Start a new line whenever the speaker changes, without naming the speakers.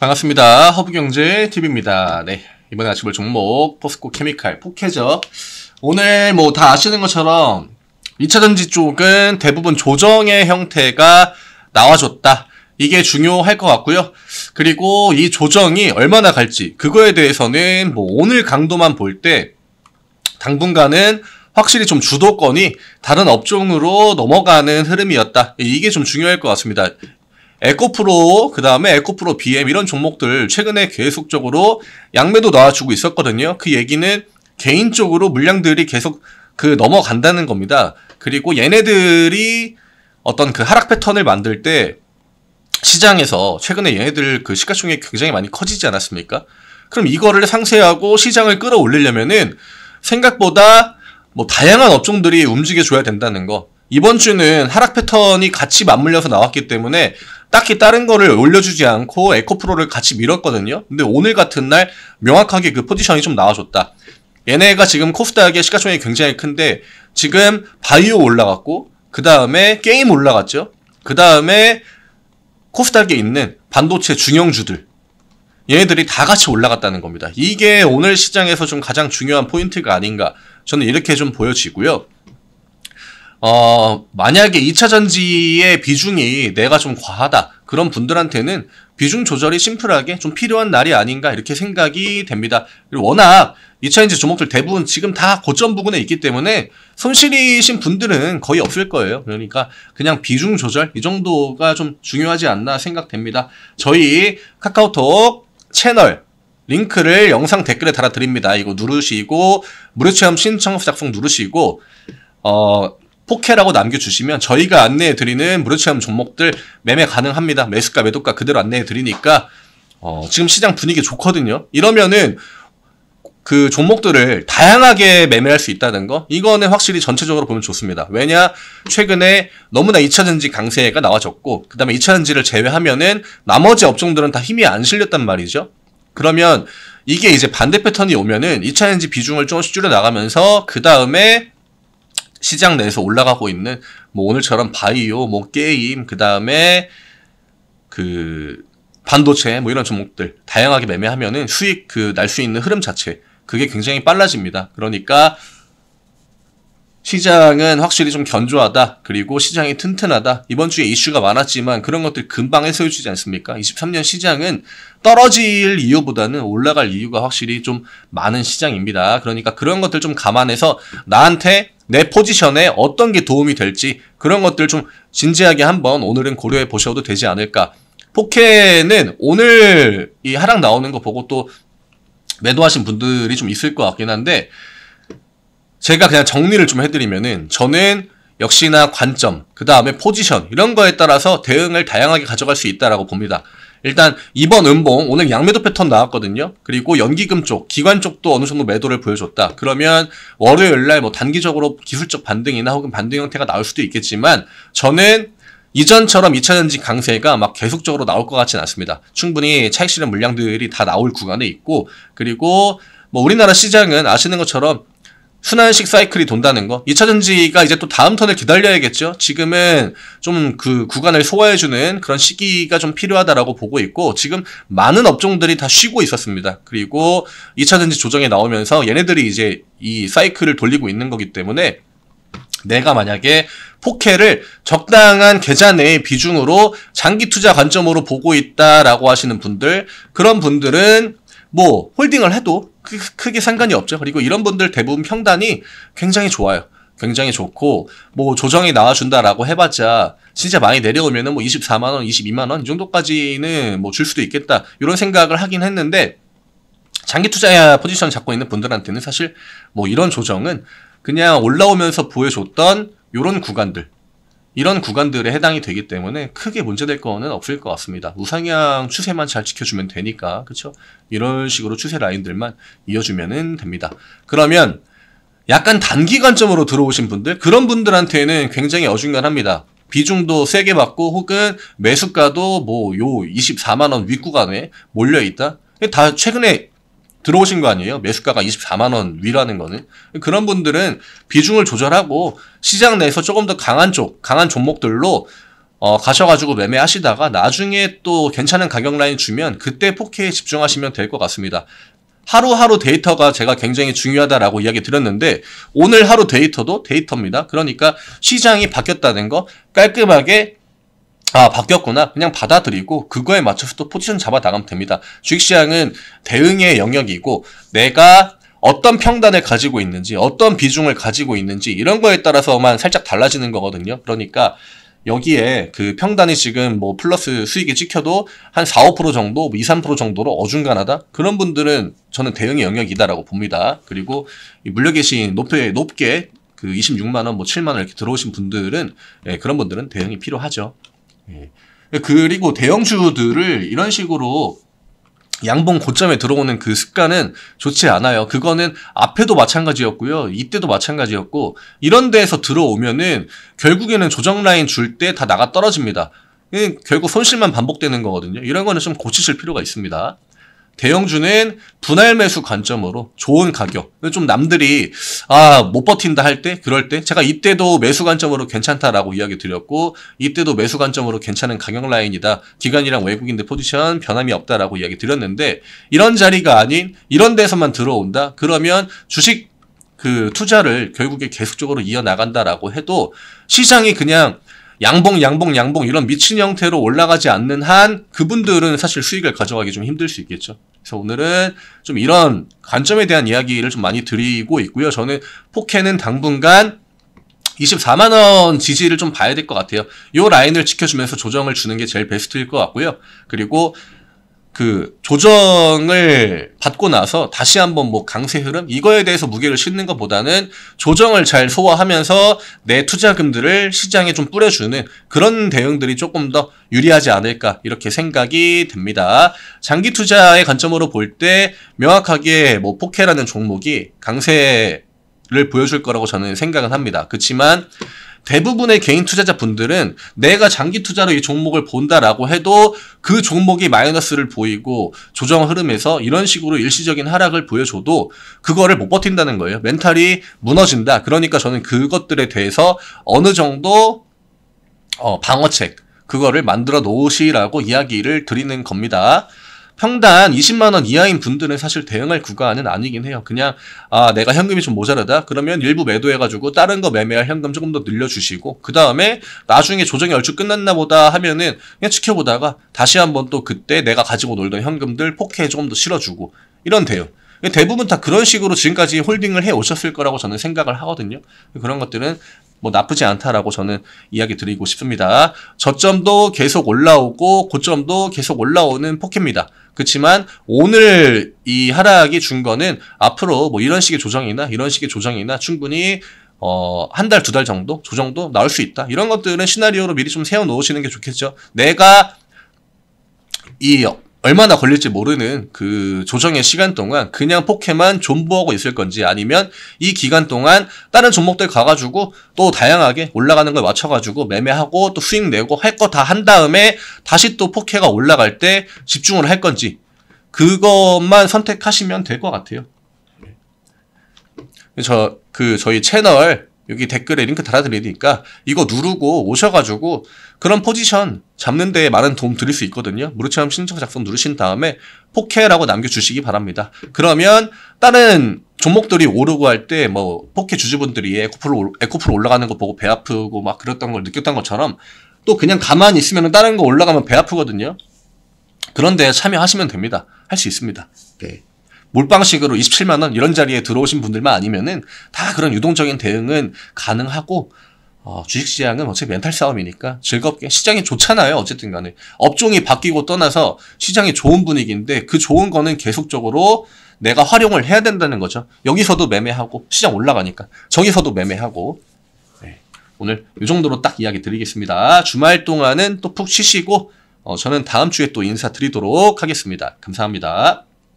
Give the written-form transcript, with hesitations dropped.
반갑습니다. 허브경제TV입니다. 네, 이번에 같이 볼 종목 포스코 케미칼 포케죠. 오늘 뭐 다 아시는 것처럼 2차전지 쪽은 대부분 조정의 형태가 나와줬다. 이게 중요할 것 같고요. 그리고 이 조정이 얼마나 갈지 그거에 대해서는 뭐 오늘 강도만 볼 때 당분간은 확실히 좀 주도권이 다른 업종으로 넘어가는 흐름이었다. 이게 좀 중요할 것 같습니다. 에코프로, 그 다음에 에코프로 BM 이런 종목들 최근에 계속적으로 양매도 나와주고 있었거든요. 그 얘기는 개인적으로 물량들이 계속 넘어간다는 겁니다. 그리고 얘네들이 어떤 그 하락 패턴을 만들 때 시장에서 최근에 얘네들 그 시가총액이 굉장히 많이 커지지 않았습니까? 그럼 이거를 상쇄하고 시장을 끌어올리려면은 생각보다 뭐 다양한 업종들이 움직여줘야 된다는 거. 이번 주는 하락 패턴이 같이 맞물려서 나왔기 때문에 딱히 다른 거를 올려주지 않고 에코프로를 같이 밀었거든요. 근데 오늘 같은 날 명확하게 그 포지션이 좀 나와줬다. 얘네가 지금 코스닥의 시가총액이 굉장히 큰데 지금 바이오 올라갔고 그 다음에 게임 올라갔죠. 그 다음에 코스닥에 있는 반도체 중형주들 얘네들이 다 같이 올라갔다는 겁니다. 이게 오늘 시장에서 좀 가장 중요한 포인트가 아닌가 저는 이렇게 좀 보여지고요. 만약에 2차전지의 비중이 내가 좀 과하다 그런 분들한테는 비중 조절이 심플하게 좀 필요한 날이 아닌가 이렇게 생각이 됩니다. 그리고 워낙 2차전지 종목들 대부분 지금 다 고점 부근에 있기 때문에 손실이신 분들은 거의 없을 거예요. 그러니까 그냥 비중 조절 이 정도가 좀 중요하지 않나 생각됩니다. 저희 카카오톡 채널 링크를 영상 댓글에 달아드립니다. 이거 누르시고 무료체험 신청 작성 누르시고 포케라고 남겨주시면 저희가 안내해드리는 무료체험 종목들 매매 가능합니다. 매수가 매도가 그대로 안내해드리니까 지금 시장 분위기 좋거든요. 이러면은 그 종목들을 다양하게 매매할 수 있다는 거 이거는 확실히 전체적으로 보면 좋습니다. 왜냐 최근에 너무나 2차전지 강세가 나와졌고 그 다음에 2차전지를 제외하면은 나머지 업종들은 다 힘이 안 실렸단 말이죠. 그러면 이게 이제 반대 패턴이 오면은 2차전지 비중을 조금씩 줄여나가면서 그 다음에 시장 내에서 올라가고 있는 뭐 오늘처럼 바이오, 뭐 게임, 그 다음에 그 반도체 뭐 이런 종목들 다양하게 매매하면은 수익 날 수 있는 흐름 자체 그게 굉장히 빨라집니다. 그러니까 시장은 확실히 좀 견조하다. 그리고 시장이 튼튼하다. 이번 주에 이슈가 많았지만 그런 것들 금방 해소해주지 않습니까? 23년 시장은 떨어질 이유보다는 올라갈 이유가 확실히 좀 많은 시장입니다. 그러니까 그런 것들 좀 감안해서 나한테 내 포지션에 어떤 게 도움이 될지 그런 것들 좀 진지하게 한번 오늘은 고려해 보셔도 되지 않을까. 포케는 오늘 이 하락 나오는 거 보고 또 매도하신 분들이 좀 있을 것 같긴 한데 제가 그냥 정리를 좀 해드리면은 저는 역시나 관점, 그 다음에 포지션 이런 거에 따라서 대응을 다양하게 가져갈 수 있다라고 봅니다. 일단 이번 음봉 오늘 양매도 패턴 나왔거든요. 그리고 연기금 쪽, 기관 쪽도 어느 정도 매도를 보여줬다. 그러면 월요일날 뭐 단기적으로 기술적 반등이나 혹은 반등 형태가 나올 수도 있겠지만 저는 이전처럼 2차전지 강세가 막 계속적으로 나올 것 같지는 않습니다. 충분히 차익 실현 물량들이 다 나올 구간에 있고 그리고 뭐 우리나라 시장은 아시는 것처럼 순환식 사이클이 돈다는 거. 2차전지가 이제 또 다음 턴을 기다려야겠죠. 지금은 좀 그 구간을 소화해주는 그런 시기가 좀 필요하다라고 보고 있고 지금 많은 업종들이 다 쉬고 있었습니다. 그리고 2차전지 조정이 나오면서 얘네들이 이제 이 사이클을 돌리고 있는 거기 때문에 내가 만약에 포케를 적당한 계좌 내의 비중으로 장기 투자 관점으로 보고 있다라고 하시는 분들 그런 분들은 뭐 홀딩을 해도 크게 상관이 없죠. 그리고 이런 분들 대부분 평단이 굉장히 좋아요. 굉장히 좋고 뭐 조정이 나와준다라고 해봤자 진짜 많이 내려오면은 뭐 24만원, 22만원 이 정도까지는 뭐 줄 수도 있겠다 이런 생각을 하긴 했는데 장기 투자 포지션 잡고 있는 분들한테는 사실 뭐 이런 조정은 그냥 올라오면서 보여줬던 이런 구간들 이런 구간들에 해당이 되기 때문에 크게 문제될 거는 없을 것 같습니다. 우상향 추세만 잘 지켜주면 되니까 그쵸? 이런 식으로 추세 라인들만 이어주면 됩니다. 그러면 약간 단기 관점으로 들어오신 분들 그런 분들한테는 굉장히 어중간합니다. 비중도 세게 받고 혹은 매수가도 뭐 요 24만원 윗구간에 몰려있다. 다 최근에 들어오신 거 아니에요? 매수가가 24만원 위라는 거는. 그런 분들은 비중을 조절하고 시장 내에서 조금 더 강한 종목들로 가셔가지고 매매하시다가 나중에 또 괜찮은 가격 라인 주면 그때 포켓에 집중하시면 될 것 같습니다. 하루하루 데이터가 제가 굉장히 중요하다라고 이야기 드렸는데 오늘 하루 데이터도 데이터입니다. 그러니까 시장이 바뀌었다는 거 깔끔하게 바뀌었구나 그냥 받아들이고 그거에 맞춰서 또 포지션 잡아 나가면 됩니다. 주식시장은 대응의 영역이고 내가 어떤 평단을 가지고 있는지 어떤 비중을 가지고 있는지 이런 거에 따라서만 살짝 달라지는 거거든요. 그러니까 여기에 그 평단이 지금 뭐 플러스 수익이 찍혀도 한 4, 5% 정도, 2, 3% 정도로 어중간하다? 그런 분들은 저는 대응의 영역이다라고 봅니다. 그리고 이 물려 계신 높게 그 26만원, 뭐 7만원 이렇게 들어오신 분들은, 그런 분들은 대응이 필요하죠. 그리고 대형주들을 이런 식으로 양봉 고점에 들어오는 그 습관은 좋지 않아요. 그거는 앞에도 마찬가지였고요. 이때도 마찬가지였고 이런 데에서 들어오면은 결국에는 조정 라인 줄 때 다 나가 떨어집니다. 결국 손실만 반복되는 거거든요. 이런 거는 좀 고치실 필요가 있습니다. 대형주는 분할 매수 관점으로 좋은 가격. 좀 남들이 못 버틴다 할 때 그럴 때 제가 이때도 매수 관점으로 괜찮다라고 이야기 드렸고 이때도 매수 관점으로 괜찮은 가격 라인이다. 기관이랑 외국인들 포지션 변함이 없다라고 이야기 드렸는데 이런 자리가 아닌 이런 데서만 들어온다. 그러면 주식 그 투자를 결국에 계속적으로 이어나간다라고 해도 시장이 그냥 양봉 이런 미친 형태로 올라가지 않는 한 그분들은 사실 수익을 가져가기 좀 힘들 수 있겠죠. 그래서 오늘은 좀 이런 관점에 대한 이야기를 좀 많이 드리고 있고요. 저는 포켓은 당분간 24만원 지지를 좀 봐야 될 것 같아요. 이 라인을 지켜주면서 조정을 주는 게 제일 베스트일 것 같고요. 그리고 그 조정을 받고 나서 다시 한번 뭐 강세 흐름 이거에 대해서 무게를 싣는 것보다는 조정을 잘 소화하면서 내 투자금들을 시장에 좀 뿌려주는 그런 대응들이 조금 더 유리하지 않을까 이렇게 생각이 됩니다. 장기 투자의 관점으로 볼 때 명확하게 뭐 포켓라는 종목이 강세를 보여줄 거라고 저는 생각은 합니다. 그렇지만 대부분의 개인 투자자 분들은 내가 장기 투자로 이 종목을 본다라고 해도 그 종목이 마이너스를 보이고 조정 흐름에서 이런 식으로 일시적인 하락을 보여줘도 그거를 못 버틴다는 거예요. 멘탈이 무너진다. 그러니까 저는 그것들에 대해서 어느 정도 방어책 그거를 만들어 놓으시라고 이야기를 드리는 겁니다. 평단 20만원 이하인 분들은 사실 대응할 구간은 아니긴 해요. 그냥 내가 현금이 좀 모자르다 그러면 일부 매도해가지고 다른 거 매매할 현금 조금 더 늘려주시고 그 다음에 나중에 조정이 얼추 끝났나 보다 하면은 그냥 지켜보다가 다시 한번 또 그때 내가 가지고 놀던 현금들 포켓에 조금 더 실어주고 이런 대응. 대부분 다 그런 식으로 지금까지 홀딩을 해 오셨을 거라고 저는 생각을 하거든요. 그런 것들은 뭐 나쁘지 않다라고 저는 이야기 드리고 싶습니다. 저점도 계속 올라오고 고점도 계속 올라오는 포켓입니다. 그렇지만 오늘 이 하락이 준 거는 앞으로 뭐 이런 식의 조정이나 충분히 한 달, 두 달 정도 조정도 나올 수 있다. 이런 것들은 시나리오로 미리 좀 세워 놓으시는 게 좋겠죠. 내가 얼마나 걸릴지 모르는 그 조정의 시간 동안 그냥 포켓만 존버하고 있을 건지 아니면 이 기간 동안 다른 종목들 가가지고 또 다양하게 올라가는 걸 맞춰가지고 매매하고 또 수익 내고 할 거 다 한 다음에 다시 또 포켓가 올라갈 때 집중을 할 건지 그것만 선택하시면 될 것 같아요. 저희 채널 여기 댓글에 링크 달아드리니까 이거 누르고 오셔가지고 그런 포지션 잡는 데 많은 도움 드릴 수 있거든요. 무료체험 신청 작성 누르신 다음에 포켓라고 남겨주시기 바랍니다. 그러면 다른 종목들이 오르고 할 때 뭐 포켓 주주분들이 에코프로 올라가는 거 보고 배 아프고 막 그랬던 걸 느꼈던 것처럼 또 그냥 가만히 있으면 다른 거 올라가면 배 아프거든요. 그런데 참여하시면 됩니다. 할 수 있습니다. 네. 몰빵식으로 27만원 이런 자리에 들어오신 분들만 아니면은 다 그런 유동적인 대응은 가능하고 주식시장은 어차피 멘탈 싸움이니까 즐겁게 시장이 좋잖아요. 어쨌든 간에 업종이 바뀌고 떠나서 시장이 좋은 분위기인데 그 좋은 거는 계속적으로 내가 활용을 해야 된다는 거죠. 여기서도 매매하고 시장 올라가니까 저기서도 매매하고 네. 오늘 이 정도로 딱 이야기 드리겠습니다. 주말 동안은 또 푹 쉬시고 저는 다음 주에 또 인사드리도록 하겠습니다. 감사합니다.